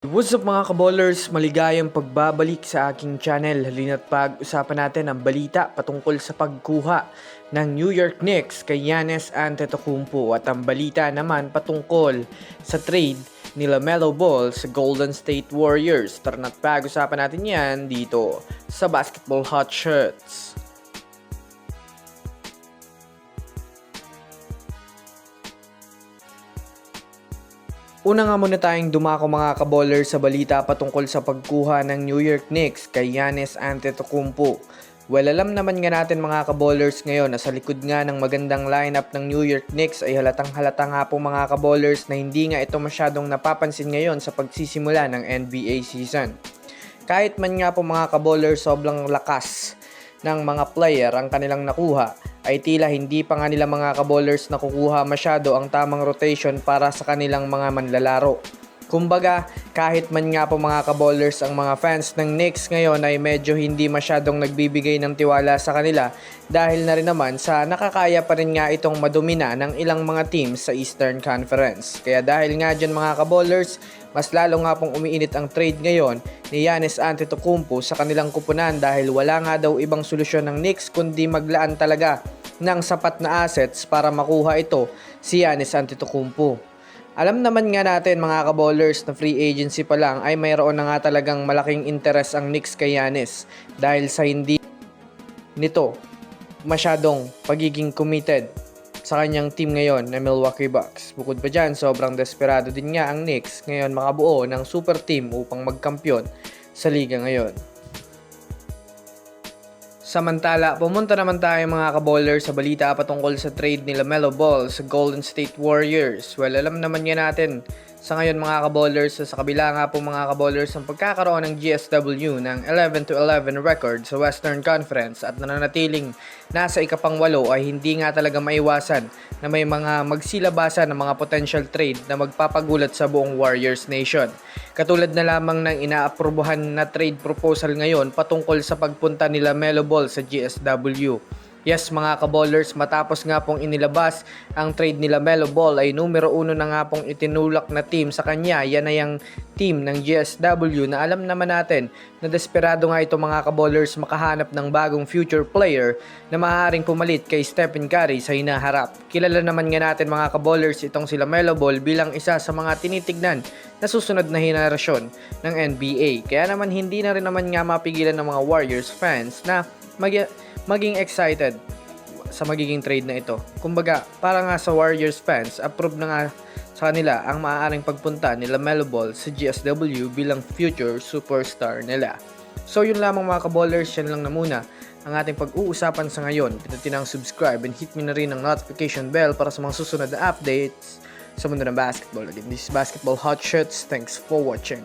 What's up mga kaballers? Maligayang pagbabalik sa aking channel. Halina't pag-usapan natin ang balita patungkol sa pagkuha ng New York Knicks kay Giannis Antetokounmpo at ang balita naman patungkol sa trade ni LaMelo Ball sa Golden State Warriors. Tara na't pag-usapan natin yan dito sa Basketball Hot Shots. Una nga muna tayong dumako mga kaballers sa balita patungkol sa pagkuha ng New York Knicks kay Giannis Antetokounmpo. Well, alam naman nga natin mga kaballers ngayon na sa likod nga ng magandang lineup ng New York Knicks ay halatang halata nga po mga kaballers na hindi nga ito masyadong napapansin ngayon sa pagsisimula ng NBA season. Kahit man nga po mga kaballers sobrang lakas ng mga player ang kanilang nakuha, ay tila hindi pa nga nila mga kaballers nakukuha masyado ang tamang rotation para sa kanilang mga manlalaro. Kumbaga, kahit man nga po mga kaballers ang mga fans ng Knicks ngayon ay medyo hindi masyadong nagbibigay ng tiwala sa kanila dahil na rin naman sa nakakaya pa rin nga itong madumina ng ilang mga teams sa Eastern Conference. Kaya dahil nga dyan mga kaballers, mas lalo nga pong umiinit ang trade ngayon ni Giannis Antetokounmpo sa kanilang kupunan dahil wala nga daw ibang solusyon ng Knicks kundi maglaan talaga ng sapat na assets para makuha ito si Giannis Antetokounmpo. Alam naman nga natin mga kaballers na free agency pa lang ay mayroon na nga talagang malaking interest ang Knicks kay Giannis dahil sa hindi nito masyadong pagiging committed sa kanyang team ngayon na Milwaukee Bucks. Bukod pa dyan, sobrang desperado din nga ang Knicks ngayon makabuo ng super team upang magkampiyon sa liga ngayon. Samantala, pumunta naman tayo mga kaballers sa balita patungkol sa trade ni LaMelo Ball sa Golden State Warriors. Well, alam naman nga natin sa ngayon mga kaballers, sa kabila nga po mga kaballers ang pagkakaroon ng GSW ng 11-11 record sa Western Conference at nananatiling nasa ikapang-8 ay hindi nga talaga maiwasan na may mga magsilabasan ng mga potential trade na magpapagulat sa buong Warriors Nation. Katulad na lamang ng inaaprubuhan na trade proposal ngayon patungkol sa pagpunta ni LaMelo Ball sa GSW. Yes mga kaballers, matapos nga pong inilabas ang trade ni LaMelo Ball ay numero 1 na nga pong itinulak na team sa kanya. Yan ay ang team ng GSW na alam naman natin na desperado nga ito mga kaballers makahanap ng bagong future player na maaaring pumalit kay Stephen Curry sa hinaharap. Kilala naman nga natin mga kaballers itong si LaMelo Ball bilang isa sa mga tinitignan na susunod na henerasyon ng NBA. Kaya naman hindi na rin naman nga mapigilan ng mga Warriors fans na maging excited sa magiging trade na ito. Kumbaga, para nga sa Warriors fans, approve na nga sa kanila ang maaaring pagpunta ni LaMelo Ball sa GSW bilang future superstar nila. So yun lamang mga kaballers, yan lang na muna ang ating pag-uusapan sa ngayon. Pinutin ang subscribe and hit me na rin ang notification bell para sa mga susunod na updates sa mundo ng basketball. Again, this is Basketball Hot Shots. Thanks for watching.